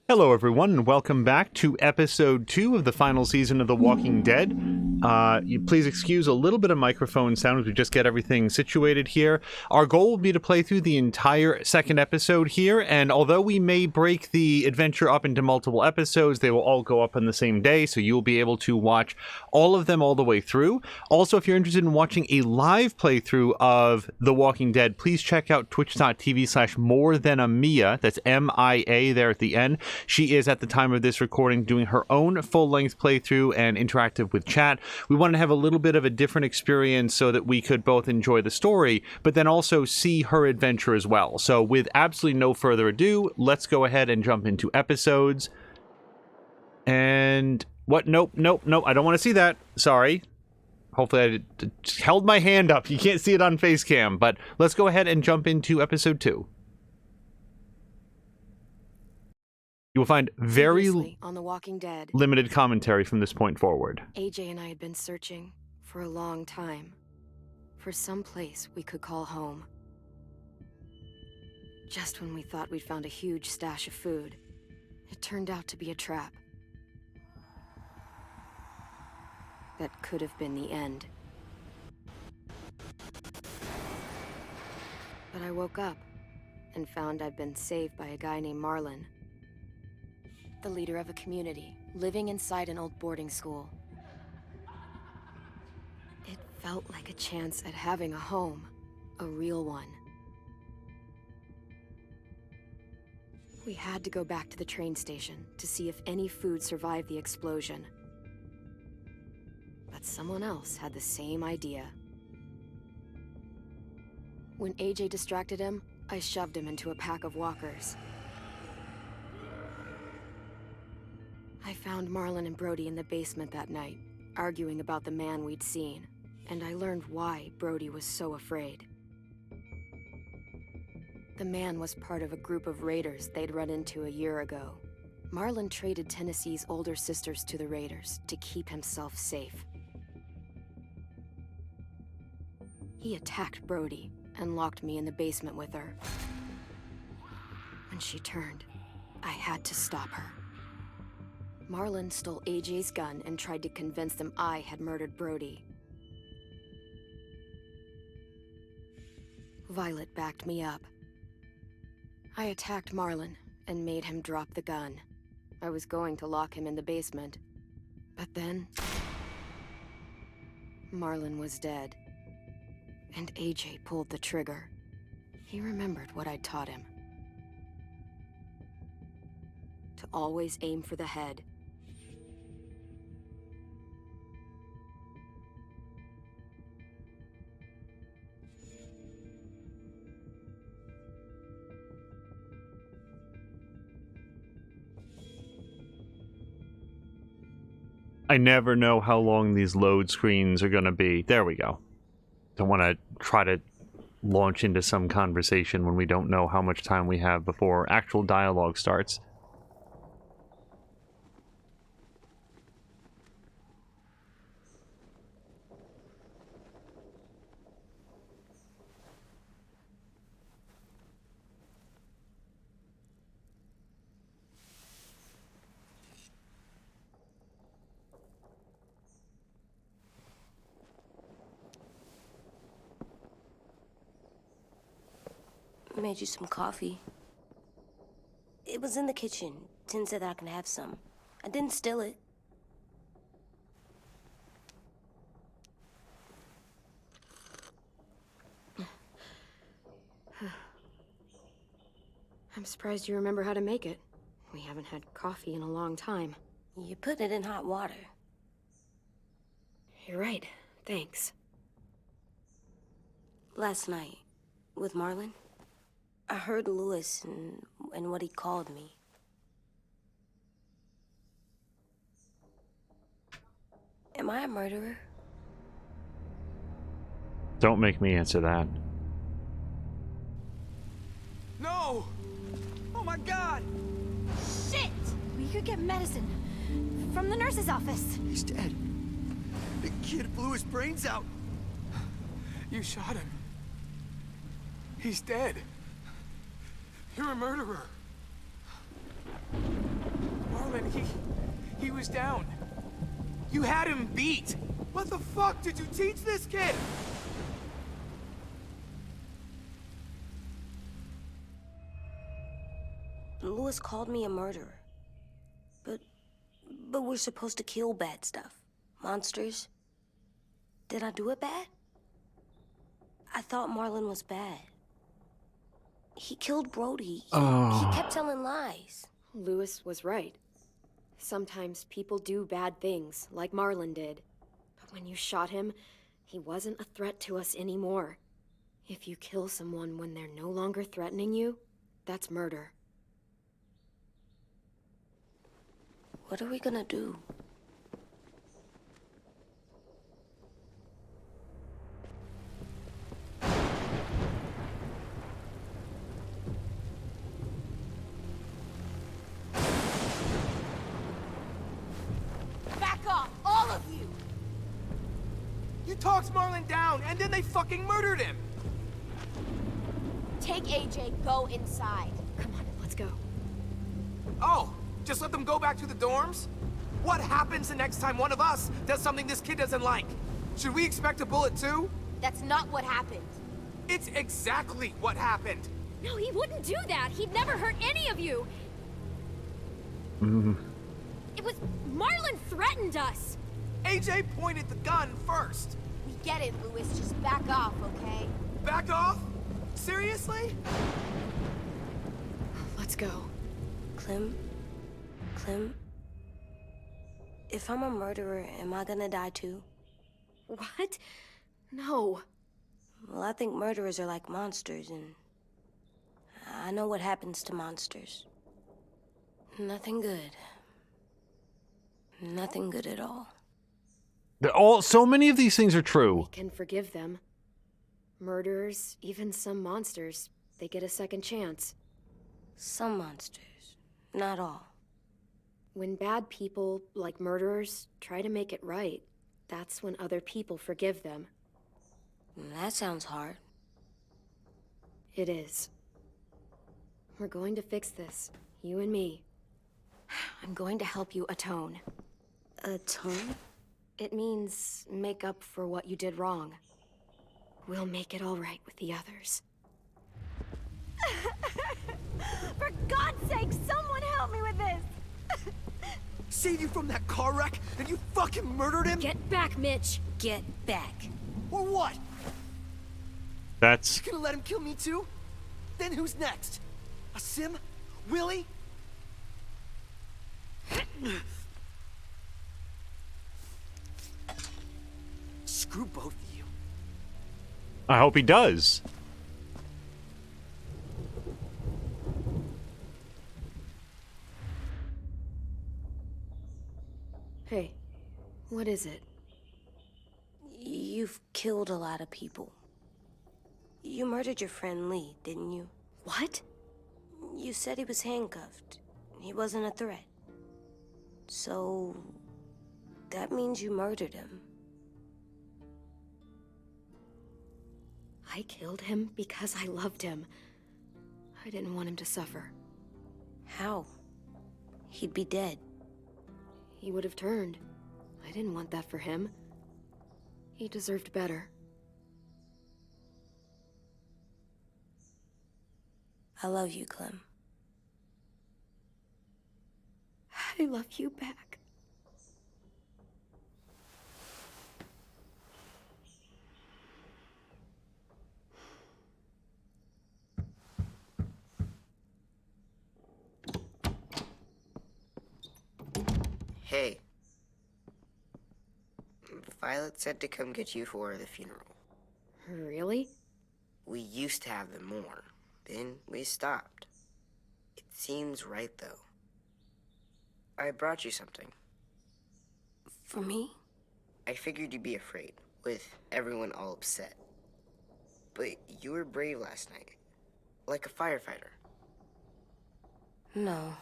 Hello, everyone, and welcome back to episode 2 of the final season of The Walking Dead. You please excuse a little bit of microphone sound as we just get everything situated here. Our goal will be to play through the entire second episode here, and although we may break the adventure up into multiple episodes, they will all go up on the same day, so you'll be able to watch all of them all the way through. Also, if you're interested in watching a live playthrough of The Walking Dead, please check out twitch.tv/morethanamia. That's M-I-A there at the end. She is, at the time of this recording, doing her own full-length playthrough and interactive with chat. We wanted to have a little bit of a different experience so that we could both enjoy the story, but then also see her adventure as well. So with absolutely no further ado, let's go ahead and jump into episodes. And what? Nope, I don't want to see that. Sorry. Hopefully I held my hand up. You can't see it on Facecam, but let's go ahead and jump into episode 2. You will find very on The Walking Dead. Limited commentary from this point forward. AJ and I had been searching for a long time for some place we could call home. Just when we thought we'd found a huge stash of food, it turned out to be a trap. That could have been the end. But I woke up and found I'd been saved by a guy named Marlon. The leader of a community, living inside an old boarding school. It felt like a chance at having a home, a real one. We had to go back to the train station to see if any food survived the explosion. But someone else had the same idea. When AJ distracted him, I shoved him into a pack of walkers. I found Marlon and Brody in the basement that night, arguing about the man we'd seen, and I learned why Brody was so afraid. The man was part of a group of raiders they'd run into a year ago. Marlon traded Tennessee's older sisters to the raiders to keep himself safe. He attacked Brody and locked me in the basement with her. When she turned, I had to stop her. Marlon stole AJ's gun and tried to convince them I had murdered Brody. Violet backed me up. I attacked Marlon and made him drop the gun. I was going to lock him in the basement, but then Marlon was dead, and AJ pulled the trigger. He remembered what I'd taught him. To always aim for the head. I never know how long these load screens are going to be. There we go. Don't want to try to launch into some conversation when we don't know how much time we have before actual dialogue starts. I made you some coffee. It was in the kitchen. Tin said that I can have some. I didn't steal it. I'm surprised you remember how to make it. We haven't had coffee in a long time. You put it in hot water. You're right. Thanks. Last night, with Marlon, I heard Lewis and what he called me. Am I a murderer? Don't make me answer that. No! Oh my God! Shit! We could get medicine from the nurse's office. He's dead. The kid blew his brains out. You shot him. He's dead. You're a murderer. He was down. You had him beat. What the fuck did you teach this kid? Lewis called me a murderer. But we're supposed to kill bad stuff. Monsters. Did I do it bad? I thought Marlon was bad. He killed Brody. He kept telling lies. Lewis was right. Sometimes people do bad things, like Marlon did. But when you shot him, he wasn't a threat to us anymore. If you kill someone when they're no longer threatening you, that's murder. What are we gonna do? Back off, all of you! You talked Marlon down, and then they fucking murdered him! Take AJ, go inside. Come on, let's go. Oh, just let them go back to the dorms? What happens the next time one of us does something this kid doesn't like? Should we expect a bullet too? That's not what happened. It's exactly what happened. No, he wouldn't do that. He'd never hurt any of you. It was... Marlon threatened us. AJ pointed the gun first. We get it, Lewis. Just back off, okay? Back off? Seriously? Let's go. Clem? If I'm a murderer, am I gonna die too? What? No. Well, I think murderers are like monsters, and I know what happens to monsters. Nothing good. Nothing good at all. So many of these things are true. Can forgive them. Murderers, even some monsters, they get a second chance. Some monsters, not all. When bad people, like murderers, try to make it right, that's when other people forgive them. That sounds hard. It is. We're going to fix this, you and me. I'm going to help you atone. Atone? It means make up for what you did wrong. We'll make it all right with the others. For God's sake, someone help me with this! Save you from that car wreck, and you fucking murdered him? Get back, Mitch! Get back. Or what? That's... You gonna let him kill me too? Then who's next? A Sim? Willie? Screw both of you. I hope he does. Hey, what is it? You've killed a lot of people. You murdered your friend Lee, didn't you? What? You said he was handcuffed. He wasn't a threat. So... that means you murdered him. I killed him because I loved him. I didn't want him to suffer. How? He'd be dead. He would have turned. I didn't want that for him. He deserved better. I love you, Clem. I love you back. Hey. Violet said to come get you for the funeral. Really? We used to have them more. Then we stopped. It seems right, though. I brought you something. For me? I figured you'd be afraid, with everyone all upset. But you were brave last night. Like a firefighter. No.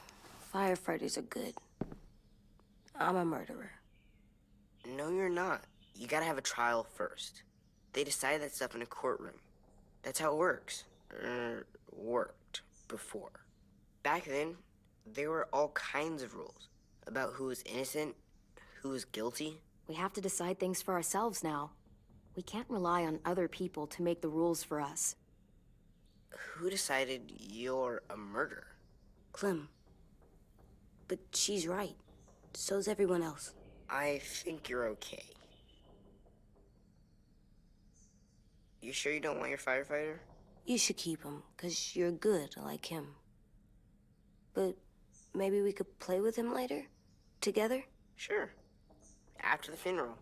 Firefighters are good. I'm a murderer. No, you're not. You gotta have a trial first. They decide that stuff in a courtroom. That's how it works. Worked before. Back then, there were all kinds of rules. About who's innocent, who's guilty? We have to decide things for ourselves now. We can't rely on other people to make the rules for us. Who decided you're a murderer? Clem. But she's right. So's everyone else. I think you're okay. You sure you don't want your firefighter? You should keep him, 'cause you're good like him. But maybe we could play with him later? Together? Sure. After the funeral.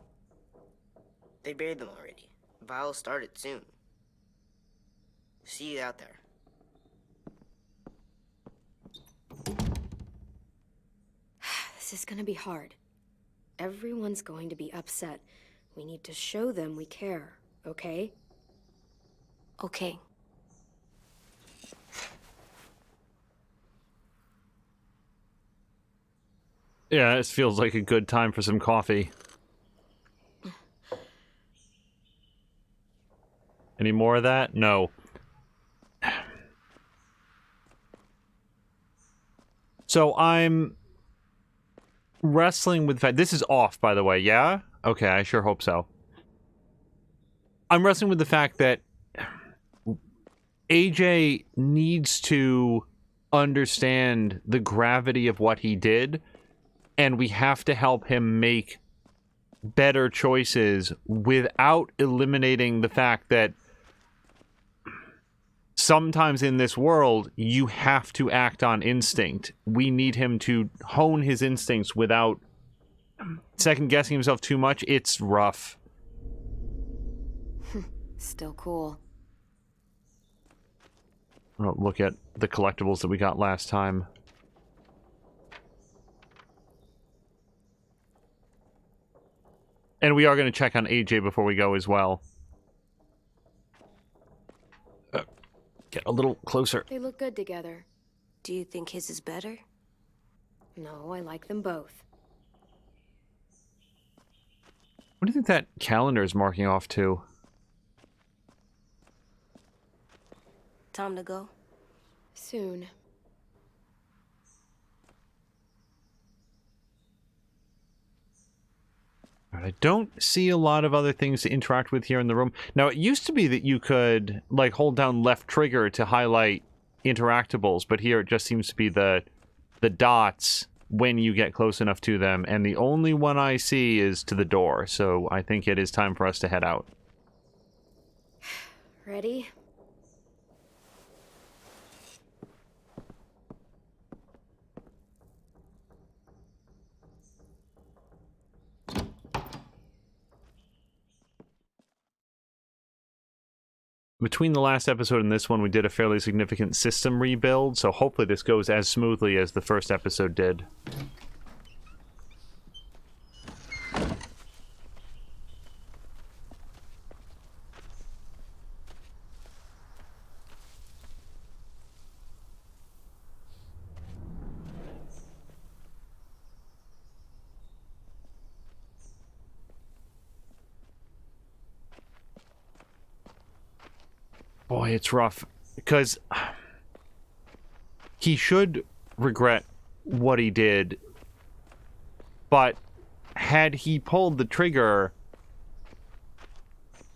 They buried them already. Vile started soon. See you out there. This is gonna be hard. Everyone's going to be upset. We need to show them we care, okay? Okay. Yeah, this feels like a good time for some coffee. Any more of that? No. So I'm wrestling with the fact... This is off, by the way, yeah? Okay, I sure hope so. I'm wrestling with the fact that AJ needs to understand the gravity of what he did, and we have to help him make better choices without eliminating the fact that sometimes in this world, you have to act on instinct. We need him to hone his instincts without second-guessing himself too much. It's rough. Still cool. Oh, look at the collectibles that we got last time. And we are going to check on AJ before we go as well. Get a little closer. They look good together. Do you think his is better? No, I like them both. What do you think that calendar is marking off to? Time to go? Soon. I don't see a lot of other things to interact with here in the room. Now, it used to be that you could, like, hold down left trigger to highlight interactables, but here it just seems to be the dots when you get close enough to them, and the only one I see is to the door, so I think it is time for us to head out. Ready? Between the last episode and this one, we did a fairly significant system rebuild, so hopefully this goes as smoothly as the first episode did. Boy, it's rough, because he should regret what he did, but had he pulled the trigger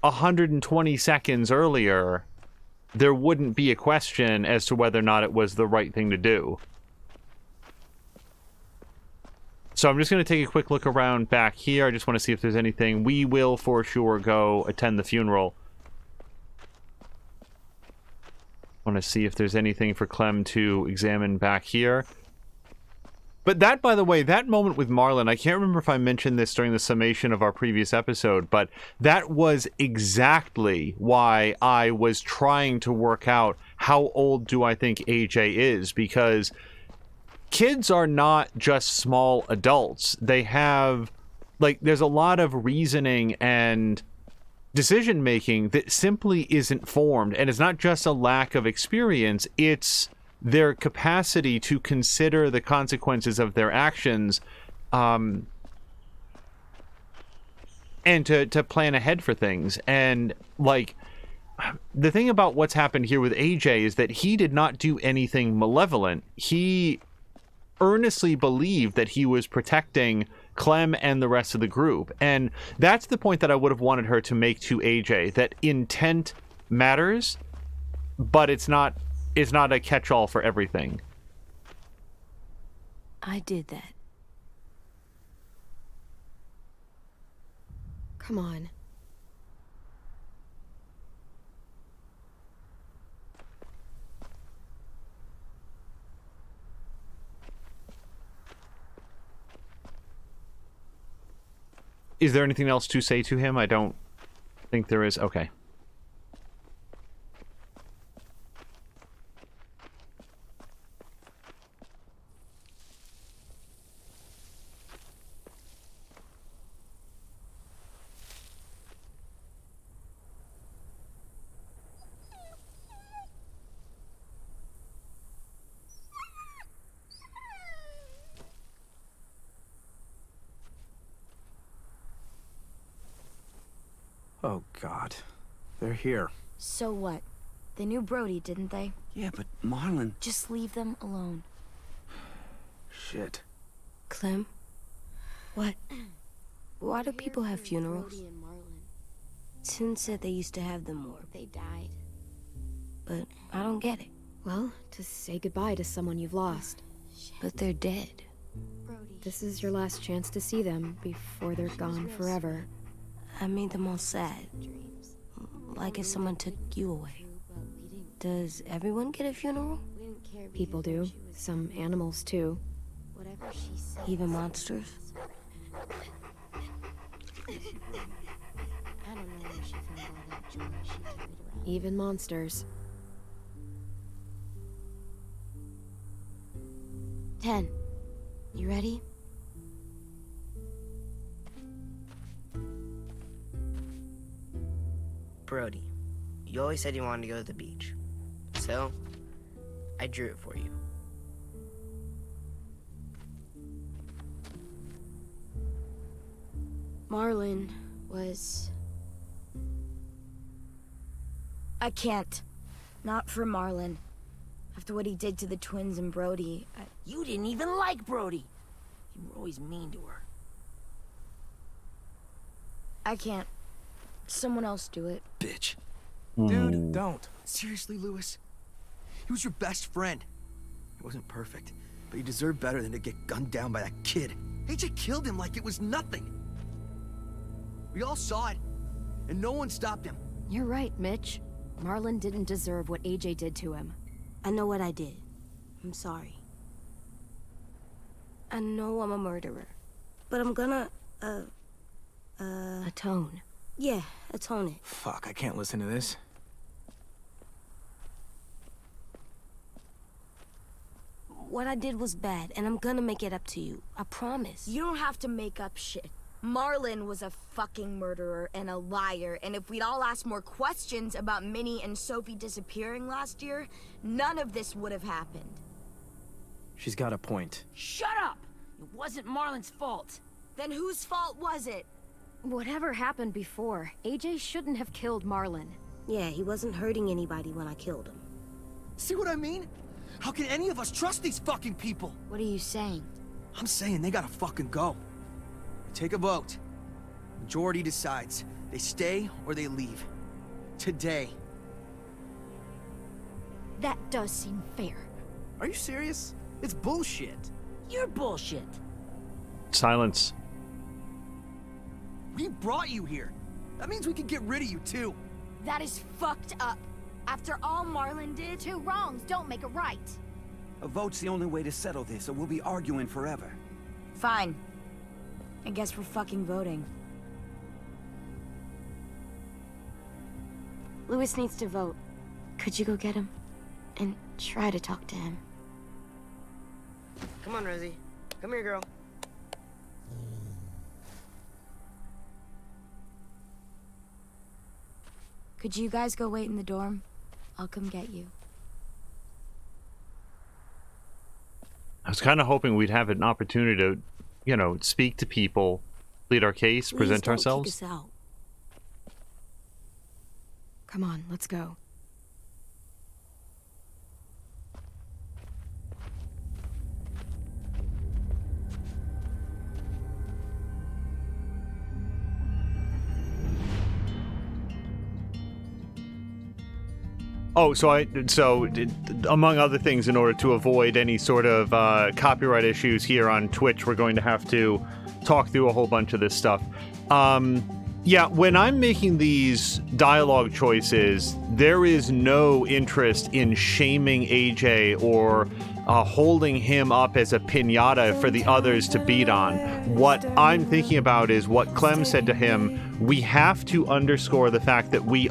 120 seconds earlier, there wouldn't be a question as to whether or not it was the right thing to do. So I'm just going to take a quick look around back here. I just want to see if there's anything. We will for sure go attend the funeral. Want to see if there's anything for Clem to examine back here. But that, by the way, that moment with Marlon, I can't remember if I mentioned this during the summation of our previous episode, but that was exactly why I was trying to work out how old do I think AJ is, because kids are not just small adults. They have, like, there's a lot of reasoning and decision making that simply isn't formed, and it's not just a lack of experience, it's their capacity to consider the consequences of their actions, and to plan ahead for things. And, like, the thing about what's happened here with AJ is that he did not do anything malevolent. He earnestly believed that he was protecting Clem and the rest of the group. And that's the point that I would have wanted her to make to AJ, that intent matters, but it's not a catch-all for everything. I did that. Come on. Is there anything else to say to him? I don't think there is. Okay. Oh, God. They're here. So what? They knew Brody, didn't they? Yeah, but Marlon... Just leave them alone. Shit. Clem? What? Why do people have funerals? Sin said they used to have them more. They died. But I don't get it. Well, to say goodbye to someone you've lost. But they're dead. This is your last chance to see them before they're gone forever. I made them all sad. Like if someone took you away. Does everyone get a funeral? People do. Some animals, too. Even monsters? Even monsters. 10. You ready? Brody, you always said you wanted to go to the beach. So, I drew it for you. Marlon was... I can't. Not for Marlon. After what he did to the twins and Brody, You didn't even like Brody. You were always mean to her. I can't. Someone else do it. Bitch. Dude, don't. Seriously, Lewis? He was your best friend. He wasn't perfect, but he deserved better than to get gunned down by that kid. AJ killed him like it was nothing. We all saw it, and no one stopped him. You're right, Mitch. Marlon didn't deserve what AJ did to him. I know what I did. I'm sorry. I know I'm a murderer. But I'm gonna, Atone. yeah, atone it. Fuck, I can't listen to this. What I did was bad, and I'm gonna make it up to you. I promise. You don't have to make up shit. Marlon was a fucking murderer and a liar, and if we'd all asked more questions about Minnie and Sophie disappearing last year, none of this would have happened. She's got a point. Shut up! It wasn't Marlon's fault. Then whose fault was it? Whatever happened before, AJ shouldn't have killed Marlon. Yeah, he wasn't hurting anybody when I killed him. See what I mean? How can any of us trust these fucking people? What are you saying? I'm saying they gotta fucking go. Take a vote. Majority decides. They stay or they leave. Today. That does seem fair. Are you serious? It's bullshit. You're bullshit. Silence. We brought you here. That means we can get rid of you too. That is fucked up. After all Marlon did, Two wrongs don't make a right. A vote's the only way to settle this, or we'll be arguing forever. fine. I guess we're fucking voting. Lewis needs to vote. Could you go get him? And try to talk to him. Come on, Rosie. Come here, girl. Could you guys go wait in the dorm? I'll come get you. I was kind of hoping we'd have an opportunity to, you know, speak to people, plead our case, Please present don't ourselves. Kick us out. Come on, let's go. Oh, so among other things, in order to avoid any sort of copyright issues here on Twitch, we're going to have to talk through a whole bunch of this stuff. Yeah, when I'm making these dialogue choices, there is no interest in shaming AJ or holding him up as a piñata for the others to beat on. What I'm thinking about is what Clem said to him. We have to underscore the fact that we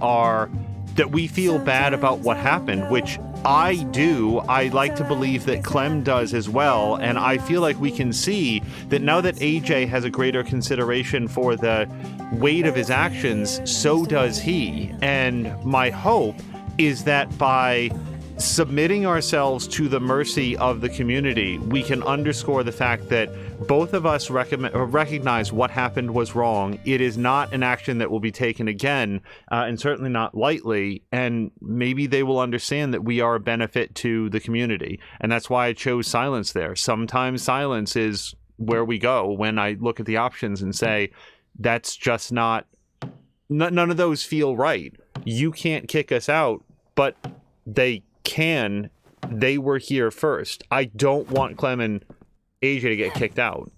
feel bad about what happened, which I do. I like to believe that Clem does as well, and I feel like we can see that now that AJ has a greater consideration for the weight of his actions, so does he. And my hope is that by submitting ourselves to the mercy of the community, we can underscore the fact that both of us recognize what happened was wrong. It is not an action that will be taken again, and certainly not lightly, and maybe they will understand that we are a benefit to the community. And that's why I chose silence there. Sometimes silence is where we go when I look at the options and say, that's just none of those feel right. You can't kick us out, but they can. They were here first. I don't want Clem and AJ to get kicked out.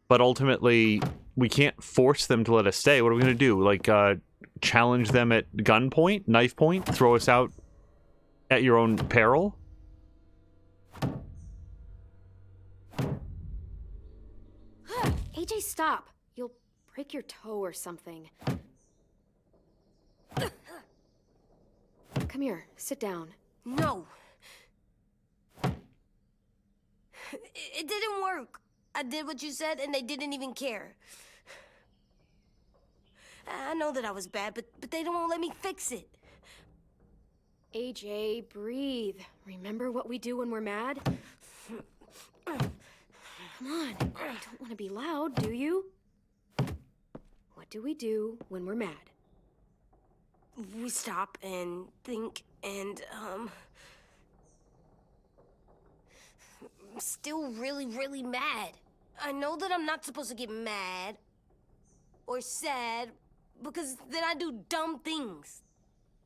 But ultimately, we can't force them to let us stay. What are we going to do? Like, challenge them at gunpoint? Knife point? Throw us out at your own peril? AJ, stop. You'll break your toe or something. Come here, sit down. No. It didn't work. I did what you said, and they didn't even care. I know that I was bad, but they don't let me fix it. AJ, breathe. Remember what we do when we're mad? Come on, you don't want to be loud, do you? What do we do when we're mad? We stop and think and, I'm still really, really mad. I know that I'm not supposed to get mad or sad because then I do dumb things.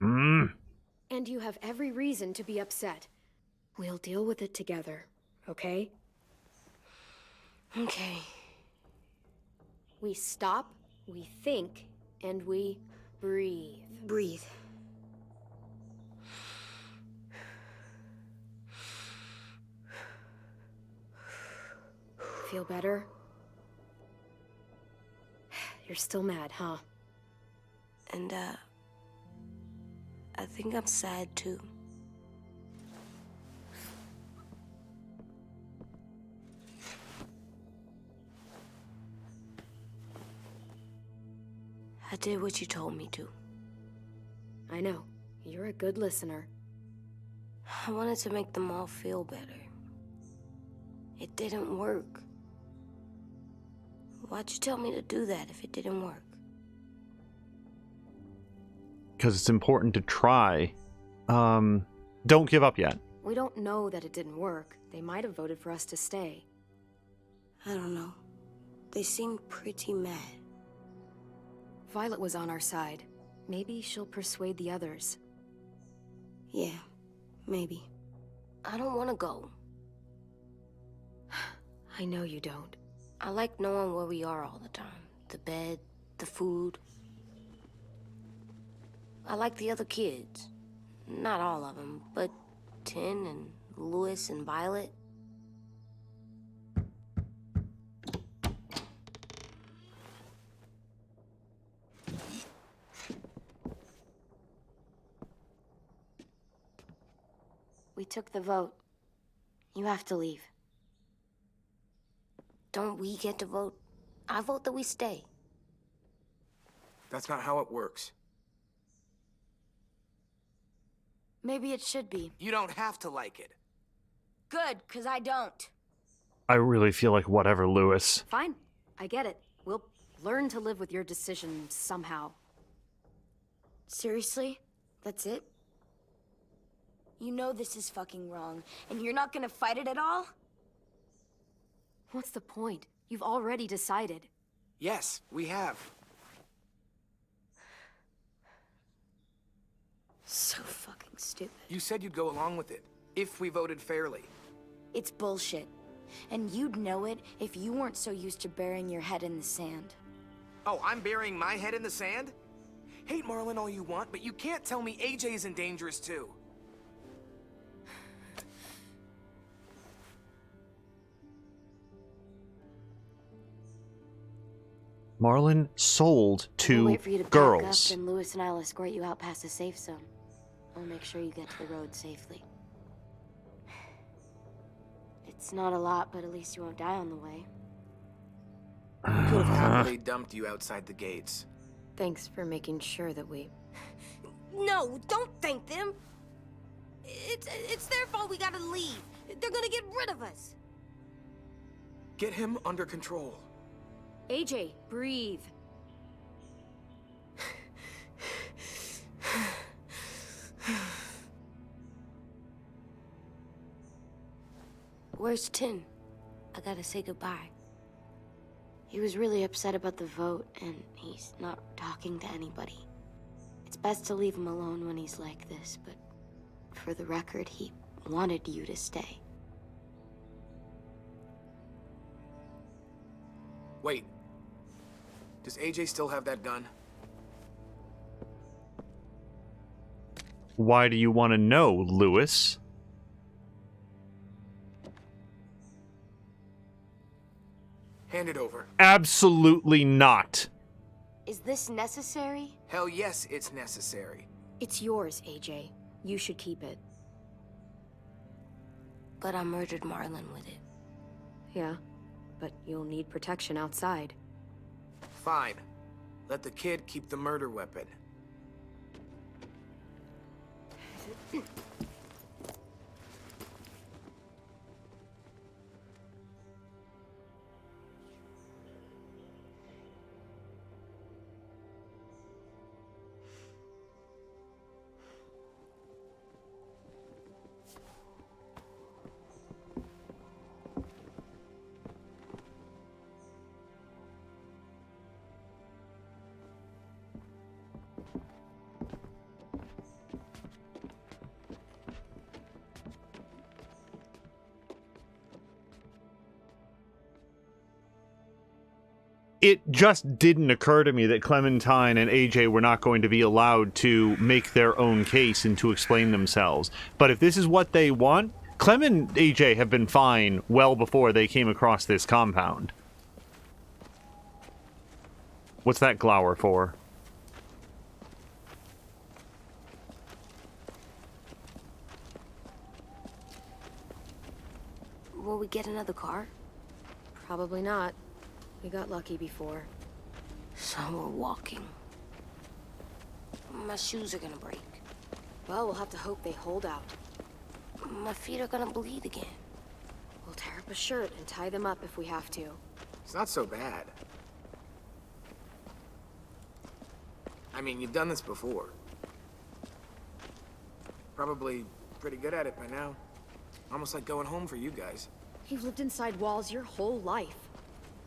And you have every reason to be upset. We'll deal with it together, okay? Okay. We stop, we think, and we breathe. Breathe. Feel better? You're still mad, huh? And, I think I'm sad, too. I did what you told me to. I know. You're a good listener. I wanted to make them all feel better. It didn't work. Why'd you tell me to do that if it didn't work? Because it's important to try. Don't give up yet. We don't know that it didn't work. They might have voted for us to stay. I don't know. They seemed pretty mad. Violet was on our side. Maybe she'll persuade the others. Yeah, maybe. I don't want to go. I know you don't. I like knowing where we are all the time. The bed, the food. I like the other kids. Not all of them, but Tin and Louis and Violet. We took the vote. You have to leave. Don't we get to vote? I vote that we stay. That's not how it works. Maybe it should be. You don't have to like it. Good, because I don't. I really feel like whatever, Lewis. Fine. I get it. We'll learn to live with your decision somehow. Seriously? That's it? You know this is fucking wrong, and you're not gonna fight it at all? What's the point? You've already decided. Yes, we have. So fucking stupid. You said you'd go along with it, if we voted fairly. It's bullshit. And you'd know it if you weren't so used to burying your head in the sand. Oh, I'm burying my head in the sand? Hate Marlin all you want, but you can't tell me AJ isn't dangerous too. Marlin sold We'll to wait for you to back girls. up, and Lewis and I'll escort you out past the safe zone. I'll make sure you get to the road safely. It's not a lot, but at least you won't die on the way. Could have happily dumped you outside the gates. Thanks for making sure that we... No, don't thank them. It's their fault we gotta leave. They're gonna get rid of us. Get him under control. AJ, breathe. Where's Tin? I gotta say goodbye. He was really upset about the vote, and he's not talking to anybody. It's best to leave him alone when he's like this, but for the record, he wanted you to stay. Wait. Does AJ still have that gun? Why do you want to know, Lewis? Hand it over. Absolutely not. Is this necessary? Hell yes, it's necessary. It's yours, AJ. You should keep it. But I murdered Marlin with it. Yeah, but you'll need protection outside. Fine. Let the kid keep the murder weapon. It just didn't occur to me that Clementine and AJ were not going to be allowed to make their own case and to explain themselves. But if this is what they want, Clem and AJ have been fine well before they came across this compound. What's that glower for? Will we get another car? Probably not. We got lucky before. So we're walking. My shoes are gonna break. Well, we'll have to hope they hold out. My feet are gonna bleed again. We'll tear up a shirt and tie them up if we have to. It's not so bad. I mean, you've done this before. Probably pretty good at it by now. Almost like going home for you guys. You've lived inside walls your whole life.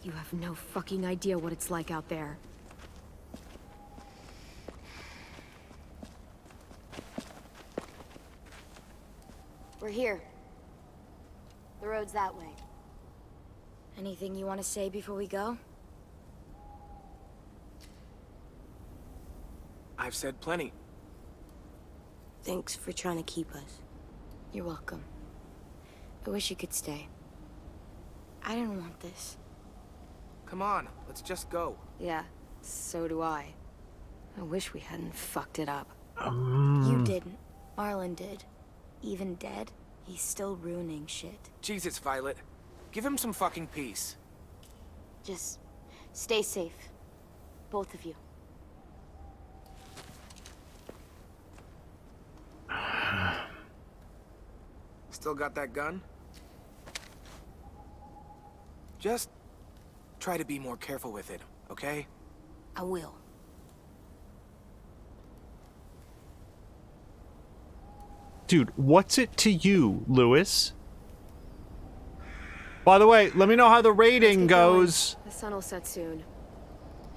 You have no fucking idea what it's like out there. We're here. The road's that way. Anything you want to say before we go? I've said plenty. Thanks for trying to keep us. You're welcome. I wish you could stay. I didn't want this. Come on, let's just go. Yeah, so do I. I wish we hadn't fucked it up. You didn't. Marlin did. Even dead, he's still ruining shit. Jesus, Violet. Give him some fucking peace. Just stay safe. Both of you. Still got that gun? Just try to be more careful with it, okay? I will. Dude, what's it to you, Lewis? By the way, let me know how the rating goes. The sun will set soon.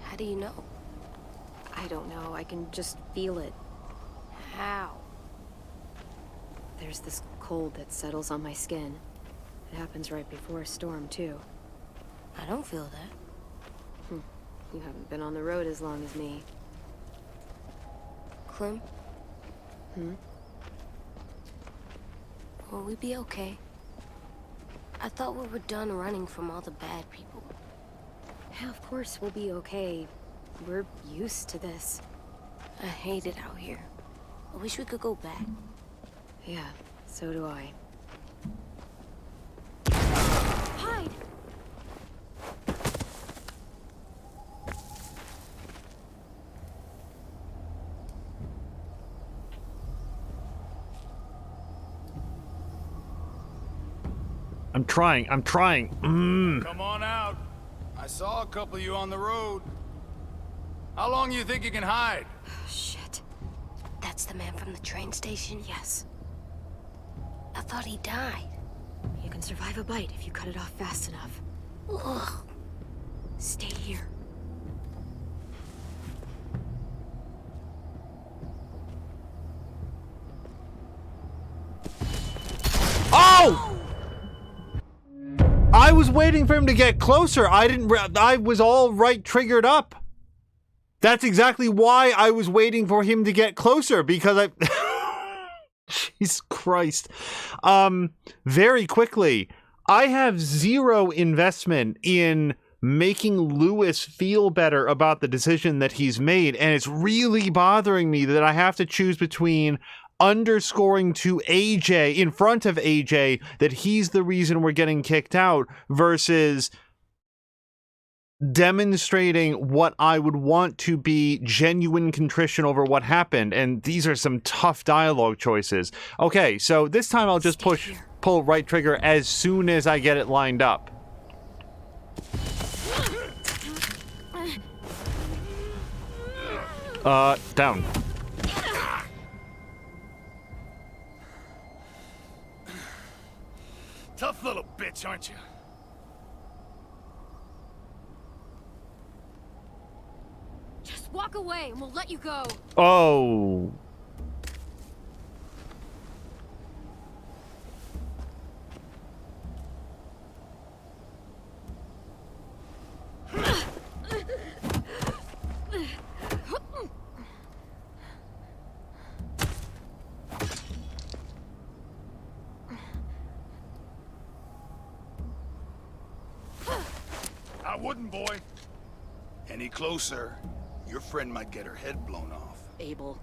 How do you know? I don't know. I can just feel it. How? There's this cold that settles on my skin. It happens right before a storm, too. I don't feel that. You haven't been on the road as long as me. Clem? Will we be okay? I thought we were done running from all the bad people. Yeah, of course we'll be okay. We're used to this. I hate it out here. I wish we could go back. Yeah, so do I. Hide! I'm trying. Come on out. I saw a couple of you on the road. How long you think you can hide? Shit. That's the man from the train station? Yes. I thought he died. You can survive a bite if you cut it off fast enough. Ugh. Stay here. Oh! I was waiting for him to get closer. I was all right triggered up. That's exactly why I was waiting for him to get closer, because Jesus Christ. Very quickly, I have zero investment in making Lewis feel better about the decision that he's made, and it's really bothering me that I have to choose between underscoring to AJ, in front of AJ, that he's the reason we're getting kicked out, versus demonstrating what I would want to be genuine contrition over what happened. And these are some tough dialogue choices. Okay, so this time I'll just pull right trigger as soon as I get it lined up. Down. Tough little bitch, aren't you? Just walk away and we'll let you go. Oh. I wouldn't, boy. Any closer, your friend might get her head blown off. Abel.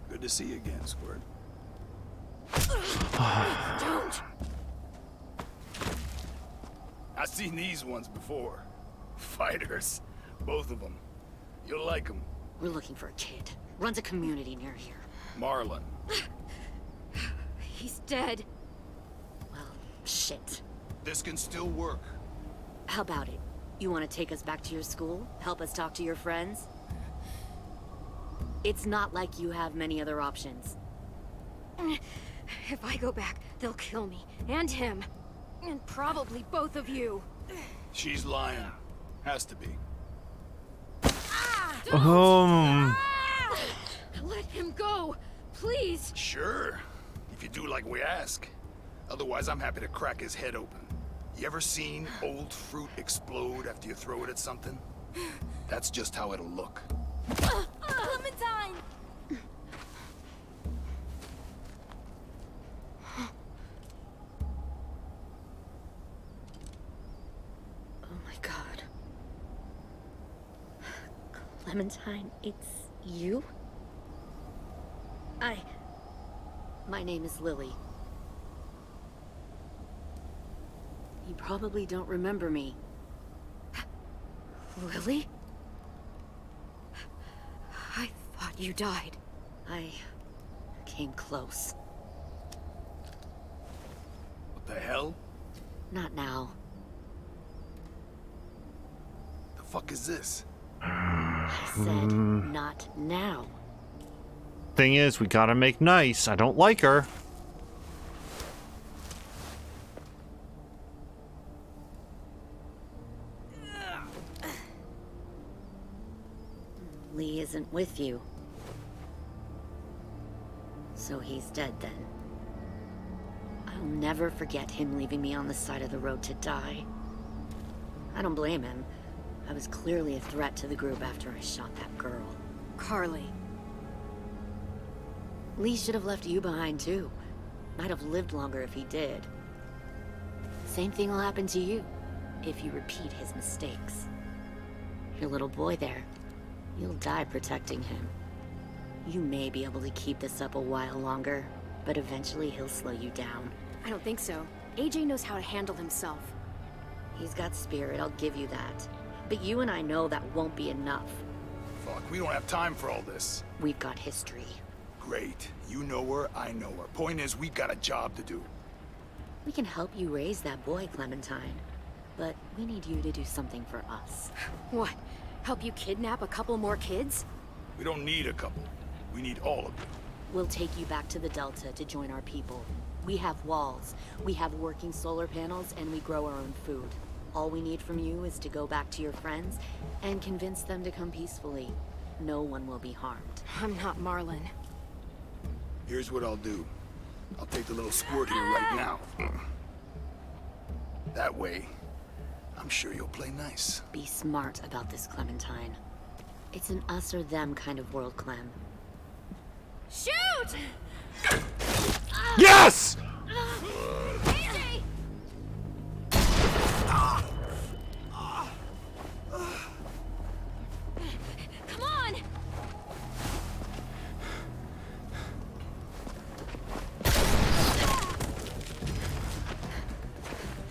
Good to see you again, Squirt. Don't! I've seen these ones before. Fighters. Both of them. You'll like them. We're looking for a kid. Runs a community near here. Marlon. He's dead. Well, shit. This can still work. How about it? You want to take us back to your school? Help us talk to your friends? It's not like you have many other options. If I go back, they'll kill me. And him. And probably both of you. She's lying. Has to be. Let him go! Please! Sure. If you do like we ask. Otherwise, I'm happy to crack his head open. You ever seen old fruit explode after you throw it at something? That's just how it'll look. Clementine! Oh my god. Clementine, it's you? My name is Lily. You probably don't remember me. Lily? I thought you died. I came close. What the hell? Not now. The fuck is this? I said not now. Thing is, we gotta make nice. I don't like her. Lee isn't with you. So he's dead then. I'll never forget him leaving me on the side of the road to die. I don't blame him. I was clearly a threat to the group after I shot that girl. Carly. Lee should have left you behind too. Might have lived longer if he did. Same thing will happen to you if you repeat his mistakes. Your little boy there, you'll die protecting him. You may be able to keep this up a while longer, but eventually he'll slow you down. I don't think so. AJ knows how to handle himself. He's got spirit, I'll give you that. But you and I know that won't be enough. Fuck, we don't have time for all this. We've got history. Great. You know her, I know her. Point is, we've got a job to do. We can help you raise that boy, Clementine. But we need you to do something for us. What? Help you kidnap a couple more kids? We don't need a couple. We need all of you. We'll take you back to the Delta to join our people. We have walls, we have working solar panels, and we grow our own food. All we need from you is to go back to your friends and convince them to come peacefully. No one will be harmed. I'm not Marlon. Here's what I'll do. I'll take the little squirt here right now. That way, I'm sure you'll play nice. Be smart about this, Clementine. It's an us or them kind of world, Clem. Shoot! Yes! AJ! Come on!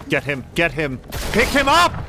Get him! Get him! Pick him up!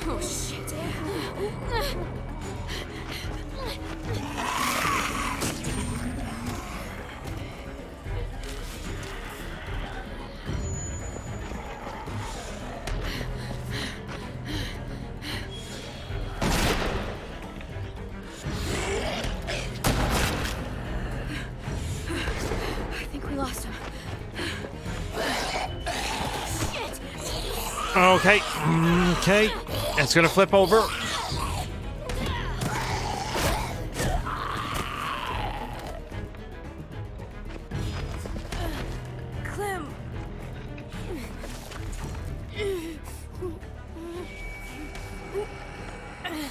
Oh, shit. I think we lost him. Shit! Okay. Okay. It's gonna flip over. Clem!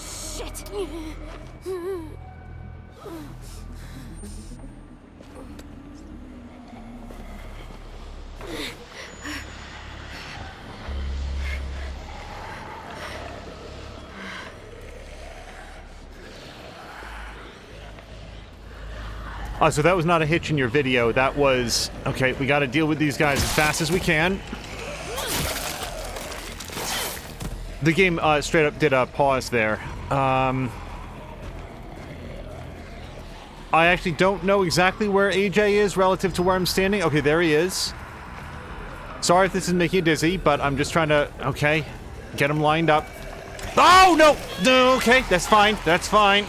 Shit! So that was not a hitch in your video. That was... Okay, we gotta deal with these guys as fast as we can. The game straight up did a pause there. I actually don't know exactly where AJ is relative to where I'm standing. Okay, there he is. Sorry if this is making you dizzy, but I'm just trying to... Okay, get him lined up. Oh, no! No, okay, that's fine. That's fine.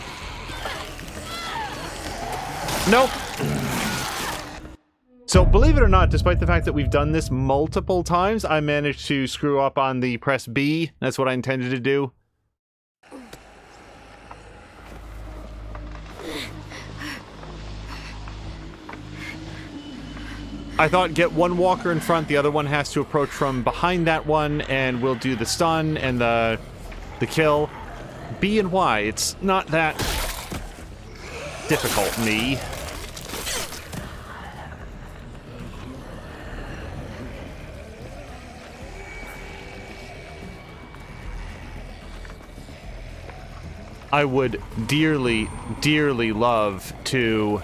Nope. So, believe it or not, despite the fact that we've done this multiple times, I managed to screw up on the press B. That's what I intended to do. I thought get one walker in front, the other one has to approach from behind that one, and we'll do the stun and the kill. B and Y, it's not that difficult, me. I would dearly, dearly love to...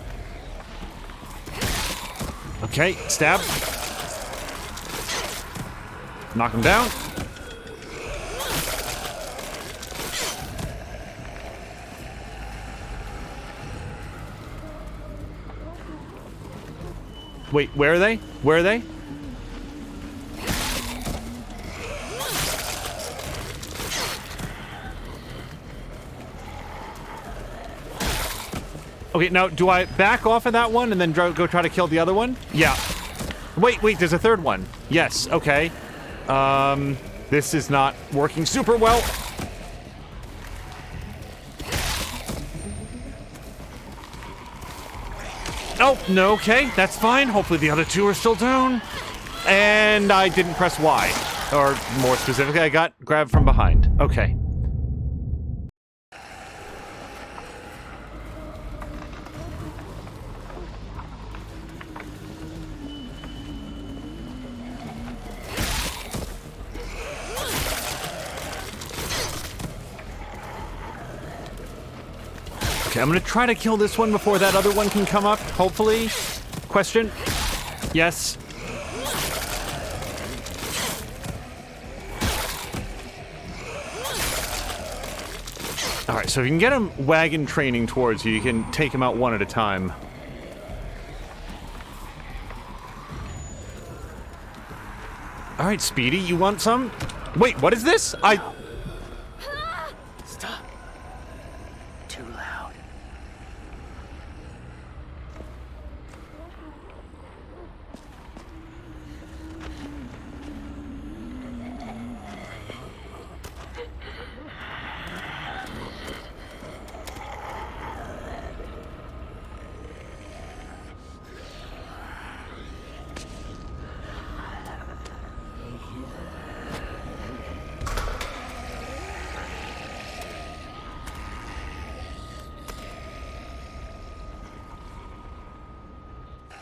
Okay, stab. Knock him down. Wait, where are they? Where are they? Okay, now, do I back off of that one and then go try to kill the other one? Yeah. Wait, there's a third one. Yes, okay. This is not working super well. Oh, no, okay, that's fine. Hopefully the other two are still down. And I didn't press Y. Or, more specifically, I got grabbed from behind. Okay. Okay, I'm gonna try to kill this one before that other one can come up, hopefully. Question? Yes. Alright, so if you can get him wagon training towards you, you can take him out one at a time. Alright, Speedy, you want some? Wait, what is this? Stop. Too loud.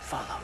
Follow.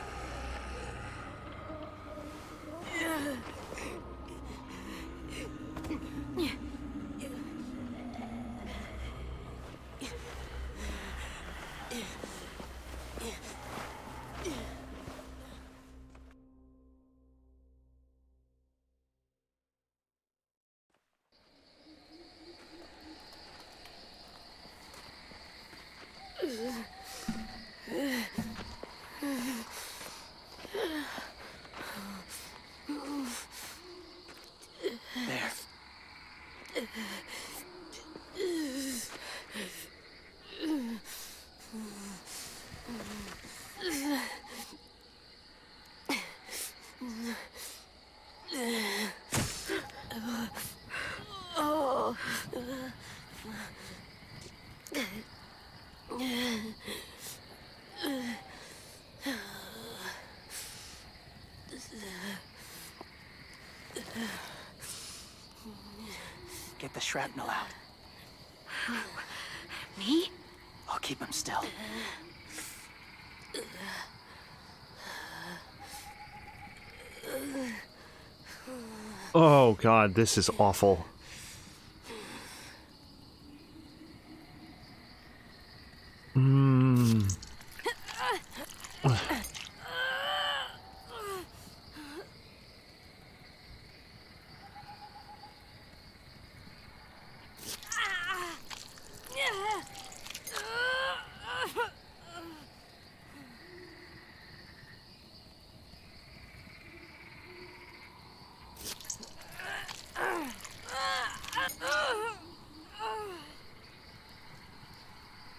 There. Get the shrapnel out. Me? I'll keep him still. Oh god, this is awful.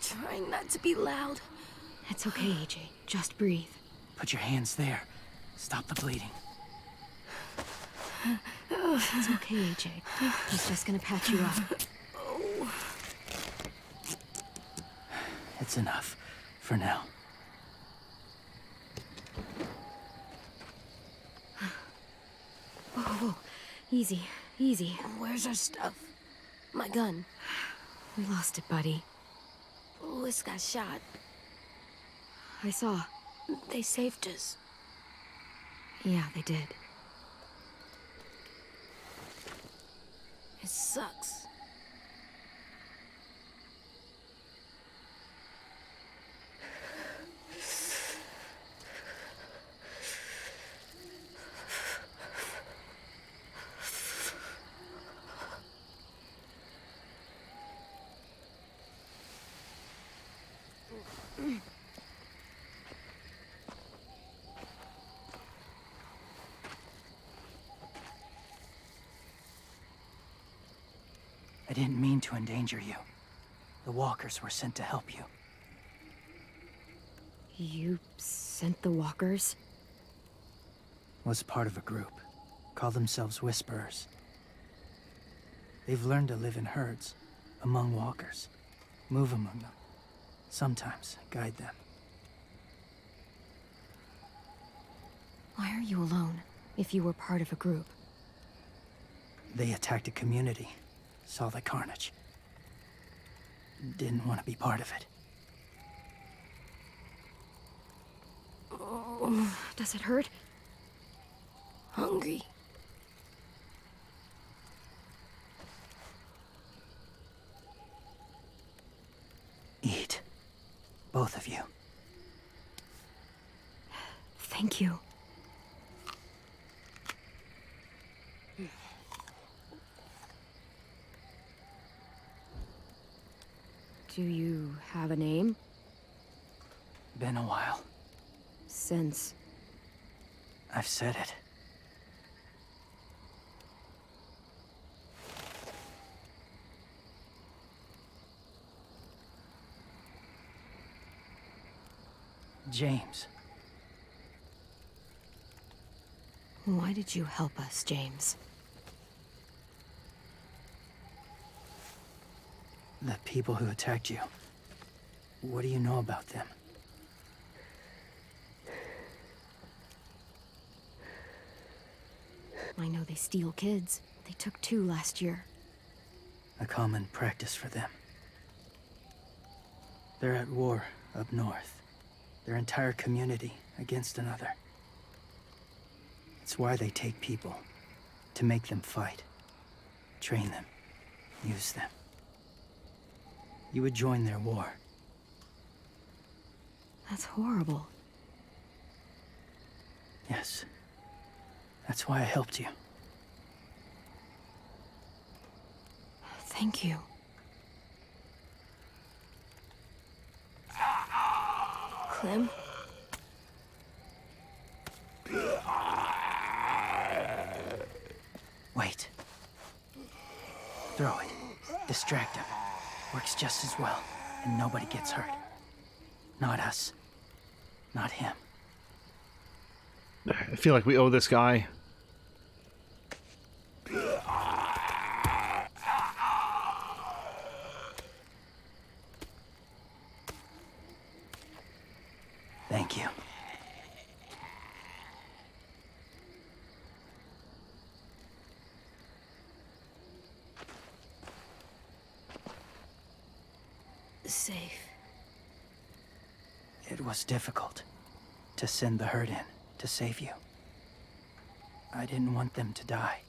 Trying not to be loud. It's okay, AJ. Just breathe. Put your hands there. Stop the bleeding. It's okay, AJ. He's just gonna patch you up. It's enough. For now. Whoa. Easy. Easy. Where's our stuff? My gun. We lost it, buddy. Louis got shot. I saw. They saved us. Yeah, they did. It sucks. didn't mean to endanger you. The walkers were sent to help you. You sent the walkers? Was part of a group. Call themselves Whisperers. They've learned to live in herds, among walkers. Move among them. Sometimes guide them. Why are you alone, if you were part of a group? They attacked a community. Saw the carnage. Didn't want to be part of it. Oh, does it hurt? Hungry. Eat. Both of you. Thank you. Do you have a name? Been a while. Since... I've said it. James. Why did you help us, James? The people who attacked you. What do you know about them? I know they steal kids. They took 2 last year. A common practice for them. They're at war up north. Their entire community against another. It's why they take people. To make them fight. Train them. Use them. You would join their war. That's horrible. Yes. That's why I helped you. Thank you. Clem? Wait. Throw it. Distract him. Works just as well, and nobody gets hurt. Not us. Not him. I feel like we owe this guy. Thank you. Safe. It was difficult to send the herd in to save you. I didn't want them to die.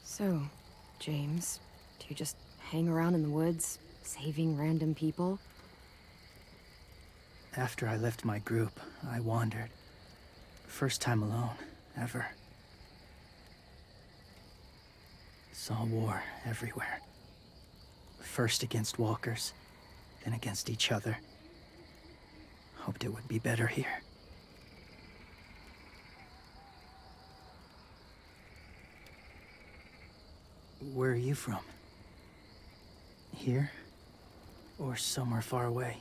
So, James, do you just hang around in the woods, saving random people? After I left my group, I wandered. First time alone, ever. Saw war everywhere. First against walkers, then against each other. Hoped it would be better here. Where are you from? Here? Or somewhere far away?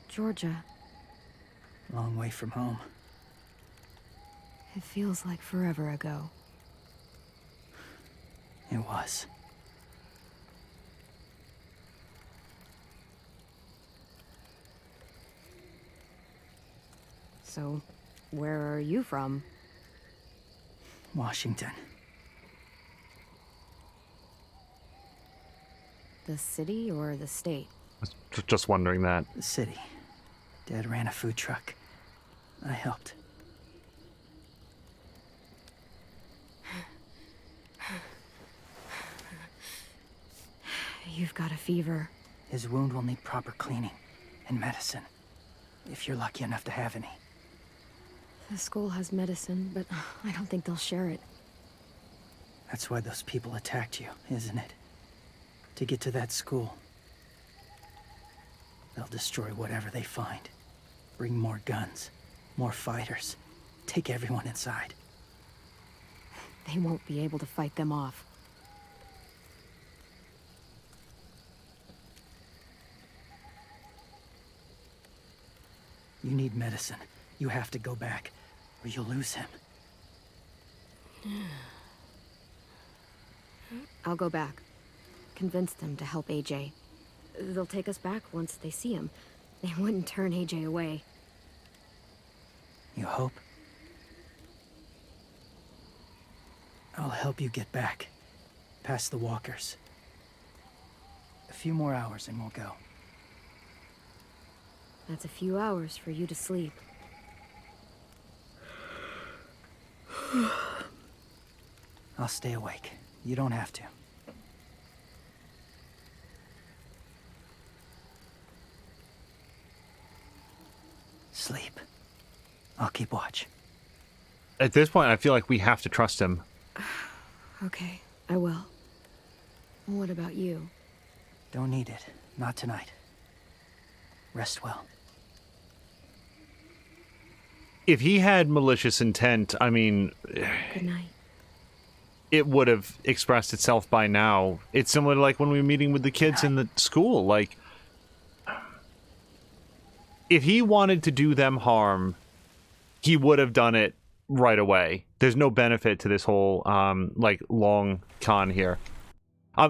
Georgia. Long way from home. It feels like forever ago. It was. So, where are you from? Washington. The city or the state? Just wondering that. The city. Dad ran a food truck. I helped. You've got a fever. His wound will need proper cleaning and medicine, if you're lucky enough to have any. The school has medicine, but I don't think they'll share it. That's why those people attacked you, isn't it? To get to that school. They'll destroy whatever they find. Bring more guns, more fighters. Take everyone inside. They won't be able to fight them off. You need medicine. You have to go back, or you'll lose him. I'll go back. Convince them to help AJ. They'll take us back once they see him. They wouldn't turn AJ away. You hope? I'll help you get back. Past the walkers. A few more hours and we'll go. That's a few hours for you to sleep. I'll stay awake. You don't have to. Sleep. I'll keep watch. At this point, I feel like we have to trust him. Okay, I will. What about you? Don't need it. Not tonight. Rest well. If he had malicious intent, I mean... Good night. It would have expressed itself by now. It's similar to like when we were meeting with the kids in the school. Like, if he wanted to do them harm, he would have done it right away. There's no benefit to this whole, like, long con here.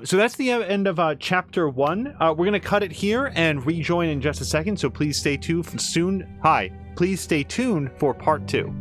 So that's the end of Chapter 1. We're going to cut it here and rejoin in just a second, so please stay tuned soon. Please stay tuned for Part 2.